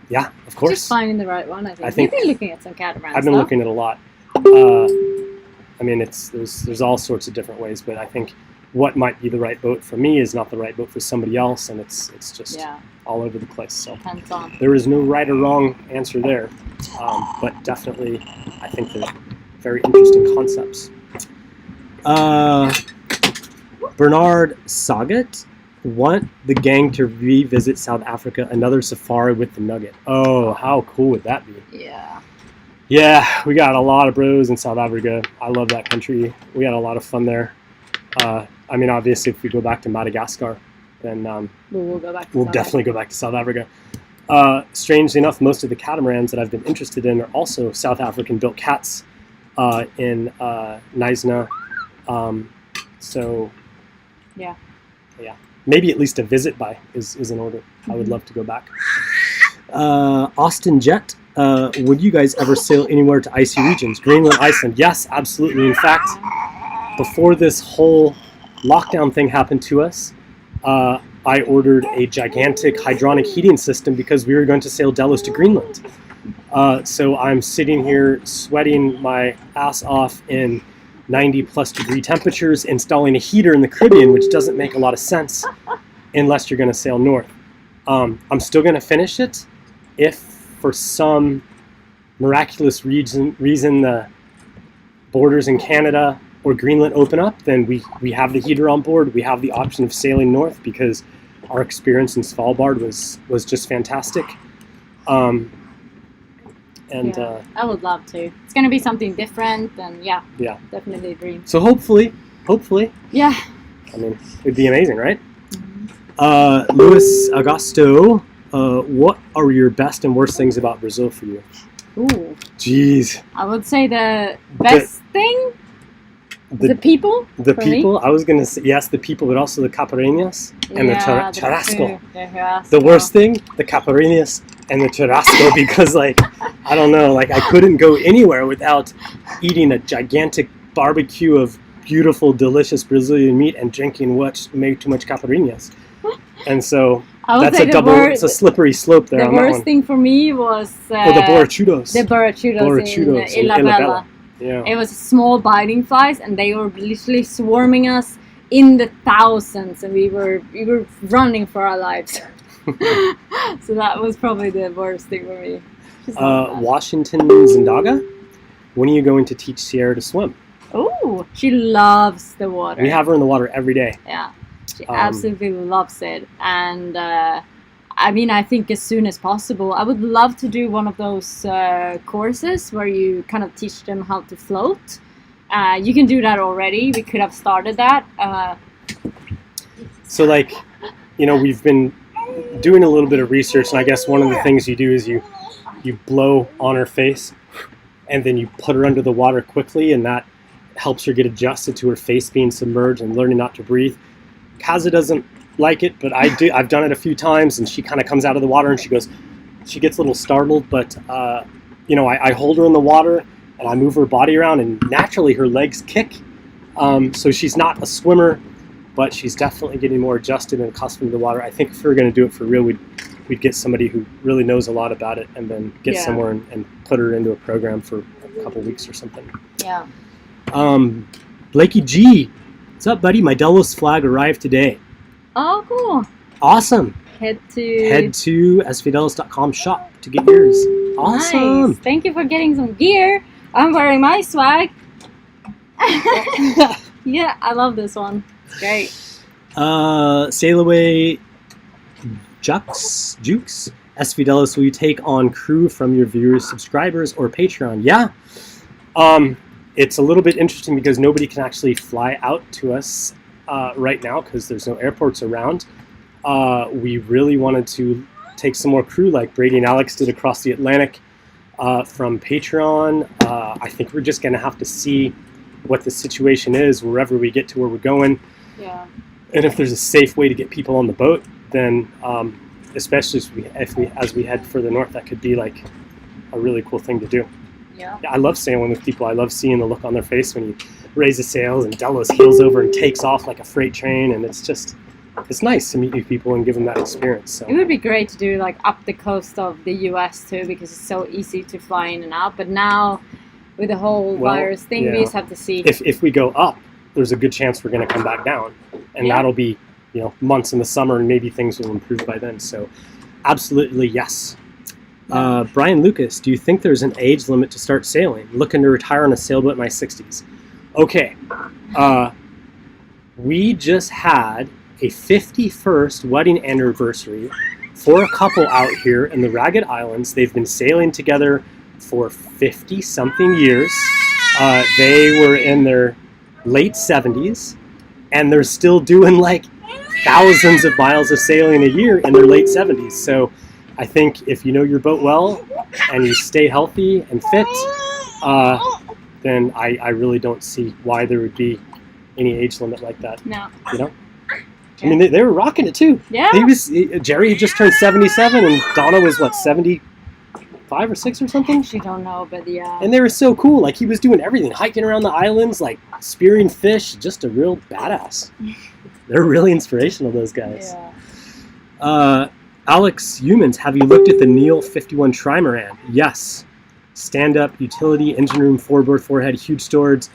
Yeah, of course. Just finding the right one, I think. You've been looking at some catamarans. I've been looking at a lot. I mean, there's all sorts of different ways, but I think what might be the right boat for me is not the right boat for somebody else, and it's just all over the place. So there is no right or wrong answer there, but definitely I think they're very interesting concepts. Bernard Saget want the gang to revisit South Africa, another safari with the Nugget. Oh, how cool would that be? Yeah, we got a lot of bros in South Africa. I love that country. We had a lot of fun there. I mean, obviously, if we go back to Madagascar, then we'll definitely go back to South Africa. Strangely enough, most of the catamarans that I've been interested in are also South African-built cats in Knysna. So, yeah, maybe at least a visit by is in order. I would love to go back. Austin Jet, would you guys ever sail anywhere to icy regions? Greenland, Iceland? Yes, absolutely. In fact, before this whole lockdown thing happened to us, I ordered a gigantic hydronic heating system because we were going to sail Delos to Greenland. So I'm sitting here sweating my ass off in 90+ degree temperatures, installing a heater in the Caribbean, which doesn't make a lot of sense unless you're going to sail north. I'm still going to finish it if for some miraculous reason the borders in Canada or Greenland open up, then we have the heater on board. We have the option of sailing north because our experience in Svalbard was just fantastic. I would love to. It's going to be something different, and definitely a dream. So hopefully. Yeah. I mean, it'd be amazing, right? Luis Augusto, what are your best and worst things about Brazil for you? Ooh. Jeez. I would say the best thing. The people? The people? I was going to say, yes, the people, but also the caipirinhas and the churrasco. The worst thing, the caipirinhas and the churrasco, because, like, I don't know, like, I couldn't go anywhere without eating a gigantic barbecue of beautiful, delicious Brazilian meat and drinking way too much caipirinhas. And so that's it's a slippery slope there. The worst thing for me was the borrachudos. The borrachudos in La Bella. Yeah. It was small biting flies, and they were literally swarming us in the thousands, and we were running for our lives. So that was probably the worst thing for me. Washington Zindaga, when are you going to teach Sierra to swim? Oh, she loves the water. We have her in the water every day. Yeah, she absolutely loves it, and I mean, I think as soon as possible. I would love to do one of those courses where you kind of teach them how to float. You can do that already. We could have started that. So, like, we've been doing a little bit of research, and I guess one of the things you do is you blow on her face, and then you put her under the water quickly, and that helps her get adjusted to her face being submerged and learning not to breathe. Kazza doesn't like it, but I do. I've done it a few times, and she kind of comes out of the water and she gets a little startled, but I hold her in the water and I move her body around, and naturally her legs kick. So she's not a swimmer but she's definitely getting more adjusted and accustomed to the water. I think if we were going to do it for real, we'd get somebody who really knows a lot about it, and then get somewhere and put her into a program for a couple weeks or something. Yeah. Blakey G, what's up, buddy? My Delos flag arrived today. Oh, cool. Awesome. Head to svdelos.com shop to get yours. Awesome. Nice. Thank you for getting some gear. I'm wearing my swag. Yeah, I love this one. It's great. Sail Away Jukes. SV Delos, will you take on crew from your viewers, subscribers, or Patreon? Yeah. It's a little bit interesting because nobody can actually fly out to us right now because there's no airports around. We really wanted to take some more crew like Brady and Alex did across the Atlantic from Patreon. I think we're just going to have to see what the situation is wherever we get to where we're going. Yeah. And if there's a safe way to get people on the boat, then especially as we head further north, that could be like a really cool thing to do. Yeah. I love sailing with people. I love seeing the look on their face when you raise the sails and Delos heels over and takes off like a freight train, and it's nice to meet new people and give them that experience. So it would be great to do like up the coast of the US too, because it's so easy to fly in and out. But now with the whole virus thing, we just have to see. If we go up, there's a good chance we're going to come back down, and that'll be months in the summer, and maybe things will improve by then. So absolutely yes. Brian Lucas, do you think there's an age limit to start sailing? Looking to retire on a sailboat in my 60s. Okay. We just had a 51st wedding anniversary for a couple out here in the Ragged Islands. They've been sailing together for 50-something years. They were in their late 70s, and they're still doing like thousands of miles of sailing a year in their late 70s. So I think if you know your boat well and you stay healthy and fit, then I really don't see why there would be any age limit like that. No. I mean, they were rocking it too. Yeah. Jerry had just turned 77, and Donna was, 75 or 6 or something? I actually don't know, but yeah. And they were so cool. Like, he was doing everything, hiking around the islands, like spearing fish, just a real badass. They're really inspirational, those guys. Yeah. Alex Humans, have you looked at the Neil 51 Trimaran? Yes. Stand-up, utility, engine room, four-berth, four-head, huge storage.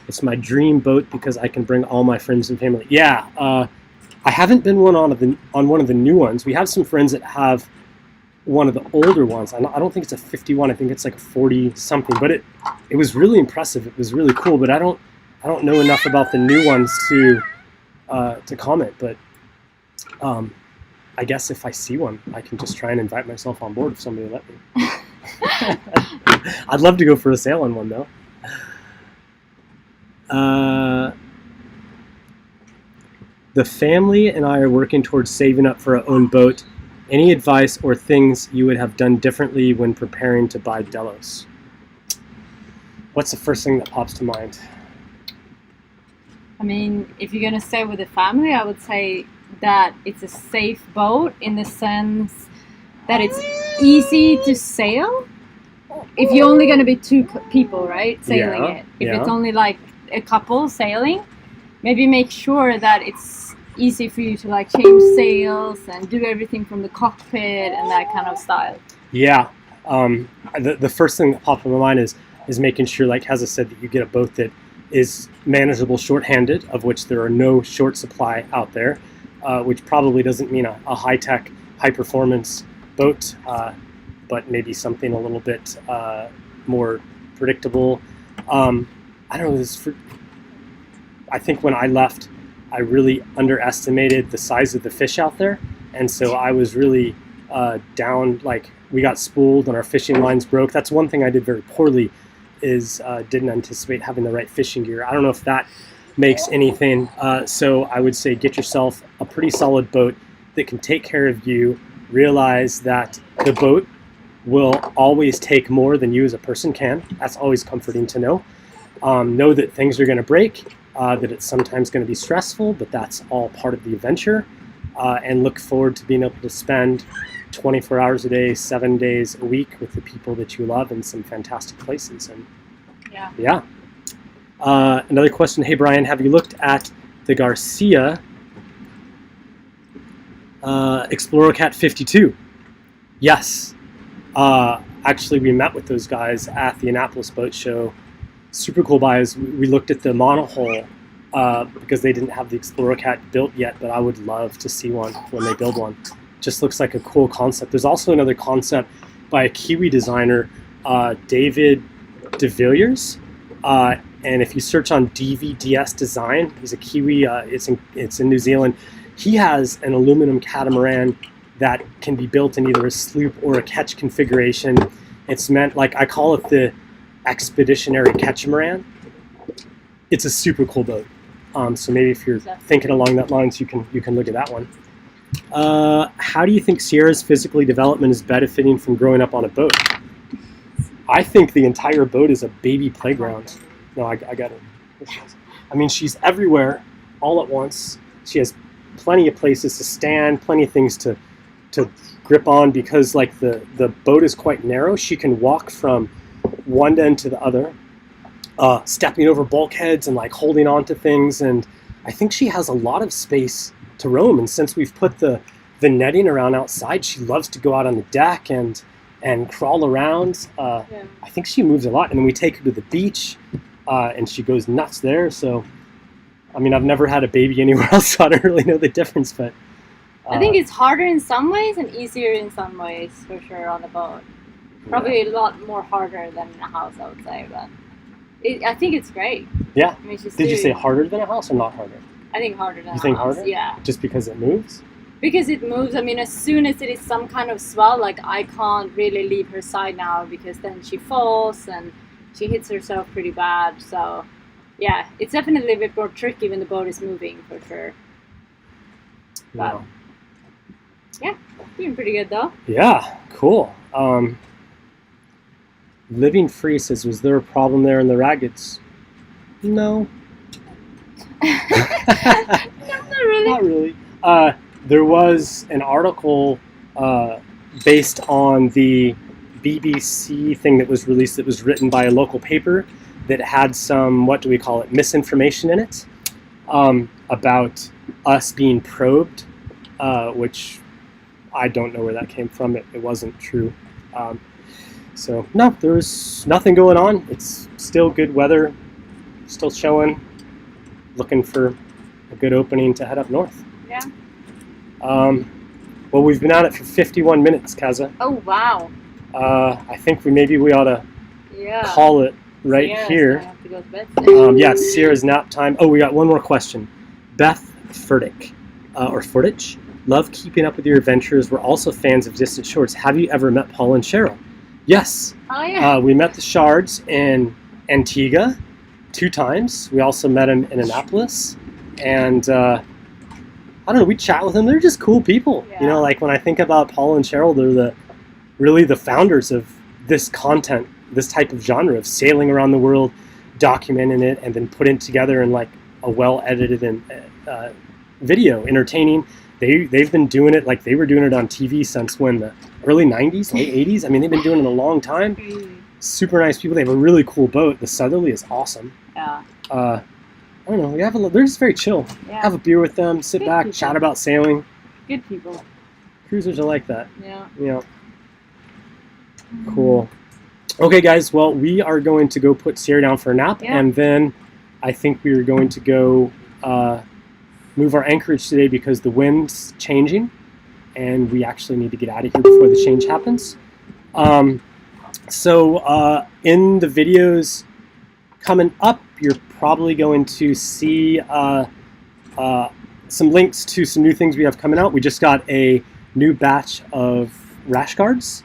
It's my dream boat because I can bring all my friends and family. Yeah, I haven't been on one of the new ones. We have some friends that have one of the older ones. I don't think it's a 51. I think it's like a 40-something. But it was really impressive. It was really cool. But I don't know enough about the new ones to comment. But I guess if I see one, I can just try and invite myself on board if somebody will let me. I'd love to go for a sail on one, though. The family and I are working towards saving up for our own boat. Any advice or things you would have done differently when preparing to buy Delos? What's the first thing that pops to mind? I mean, if you're going to stay with the family, I would say that it's a safe boat in the sense that it's easy to sail. If you're only going to be two people, right, sailing it. If it's only like a couple sailing, maybe make sure that it's easy for you to like change sails and do everything from the cockpit and that kind of style. Yeah. The first thing that popped in my mind is making sure, like Kazza said, that you get a boat that is manageable short-handed, of which there are no short supply out there, which probably doesn't mean a high-tech, high-performance boat, but maybe something a little bit more predictable. I don't know. I think when I left, I really underestimated the size of the fish out there, and so I was really down. Like, we got spooled and our fishing lines broke. That's one thing I did very poorly, is didn't anticipate having the right fishing gear. I don't know if that makes anything. So I would say get yourself a pretty solid boat that can take care of you. Realize that the boat will always take more than you as a person can. That's always comforting to know. Know that things are going to break, that it's sometimes going to be stressful, but that's all part of the adventure. And look forward to being able to spend 24 hours a day, 7 days a week with the people that you love in some fantastic places. And yeah. Another question. Hey, Brian, have you looked at the Garcia ExploraCat 52. Yes. Actually, we met with those guys at the Annapolis Boat Show. Super cool buys. We looked at the monohull because they didn't have the ExploraCat built yet, but I would love to see one when they build one. Just looks like a cool concept. There's also another concept by a Kiwi designer, David de Villiers. And if you search on DVDS Design, he's a Kiwi, it's in New Zealand. He has an aluminum catamaran that can be built in either a sloop or a ketch configuration. It's meant, like, I call it the expeditionary catamaran. It's a super cool boat. So maybe if you're thinking along that lines, you can look at that one. How do you think Sierra's physically development is benefiting from growing up on a boat? I think the entire boat is a baby playground. No, I got it. I mean, she's everywhere all at once. She has plenty of places to stand, plenty of things to grip on, because like the boat is quite narrow. She can walk from one end to the other, stepping over bulkheads and like holding on to things. And I think she has a lot of space to roam. And since we've put the netting around outside, she loves to go out on the deck and crawl around. I think she moves a lot. And then we take her to the beach, and she goes nuts there. So, I mean, I've never had a baby anywhere else, so I don't really know the difference. But I think it's harder in some ways and easier in some ways, for sure, on the boat. Probably a lot more harder than in a house, I would say. But I think it's great. Yeah. I mean, Did you say harder than a house or not harder? I think harder than a house. You think harder? Yeah. Just because it moves? Because it moves. I mean, as soon as it is some kind of swell, like I can't really leave her side now, because then she falls and she hits herself pretty bad. So, yeah, it's definitely a bit more tricky when the boat is moving, for sure. But, yeah, doing pretty good though. Yeah, cool. Living Free says, was there a problem there in the Raggeds? No. Not really. Not really. There was an article based on the BBC thing that was released, that was written by a local paper, that had some, what do we call it, misinformation in it, about us being probed, which I don't know where that came from. It wasn't true. So no, there's nothing going on. It's still good weather, still showing, looking for a good opening to head up north. Yeah. Well, we've been at it for 51 minutes, Kazza. Oh, wow. I think we ought to call it right Sierra's here. gonna have to go to bed. Yeah, it's Sierra's nap time. Oh, we got one more question. Beth Furtick, or Furtich. Love keeping up with your adventures. We're also fans of Distant Shores. Have you ever met Paul and Cheryl? Yes. Oh, yeah. We met the Shards in Antigua 2 times. We also met them in Annapolis. And I don't know, we chat with them. They're just cool people. Yeah. You know, like when I think about Paul and Cheryl, they're really the founders of this content, this type of genre of sailing around the world, documenting it, and then putting it together in like a well-edited and video, entertaining. They've been doing it, like they were doing it on TV since when, the early 90s, late 80s? I mean, they've been doing it a long time. Super nice people. They have a really cool boat. The Southerly is awesome. Yeah. I don't know. They're just very chill. Yeah. Have a beer with them, sit Good back, people. chat about sailing. Good people. Cruisers are like that. Yeah. Yeah. Cool. Okay, guys. Well, we are going to go put Sierra down for a nap, and then I think we are going to go move our anchorage today because the wind's changing, and we actually need to get out of here before the change happens. So in the videos coming up, you're probably going to see some links to some new things we have coming out. We just got a new batch of rash guards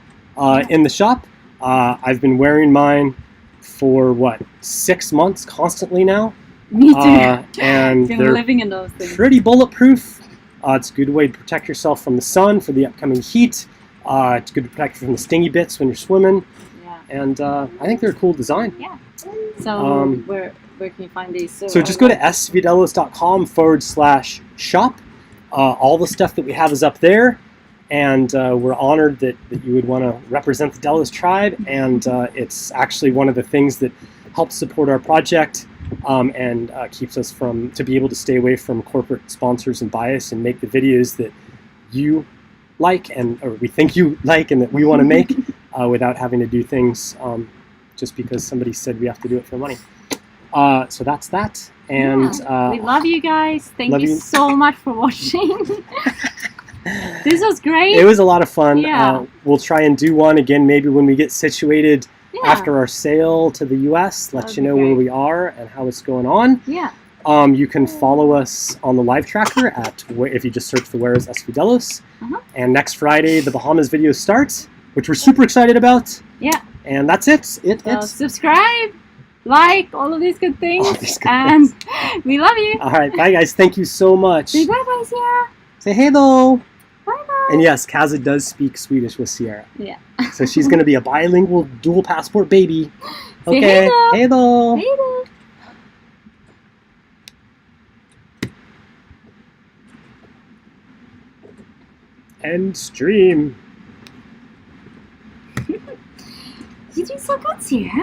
in the shop. I've been wearing mine for 6 months constantly now. Me too. And they're living in those things. Pretty bulletproof. It's a good way to protect yourself from the sun, for the upcoming heat. It's good to protect you from the stingy bits when you're swimming. Yeah. And I think they're a cool design. Yeah. So where can you find these? So just go to svdelos.com/shop. All the stuff that we have is up there. And we're honored that you would want to represent the Delos Tribe. And it's actually one of the things that helps support our project. And keeps us to be able to stay away from corporate sponsors and bias and make the videos that you like, or we think you like, and that we want to make without having to do things just because somebody said we have to do it for money. So that's that. And we love you guys. Thank you so much for watching. This was great. It was a lot of fun. Yeah. We'll try and do one again maybe when we get situated after our sail to the US. Let you know where we are and how it's going on. Yeah. You can follow us on the live tracker if you just search for Where is SV Delos. And next Friday the Bahamas video starts, which we're super excited about. Yeah. And that's it. Subscribe, like, all of these good things. And we love you. All right. Bye, guys. Thank you so much. Say bye-bye, Sierra. Say hey, though. Bye-bye. And yes, Kazza does speak Swedish with Sierra. Yeah. So she's going to be a bilingual dual passport baby. Okay. Say hey, though. Hey, though. End stream. You did so good, Sierra.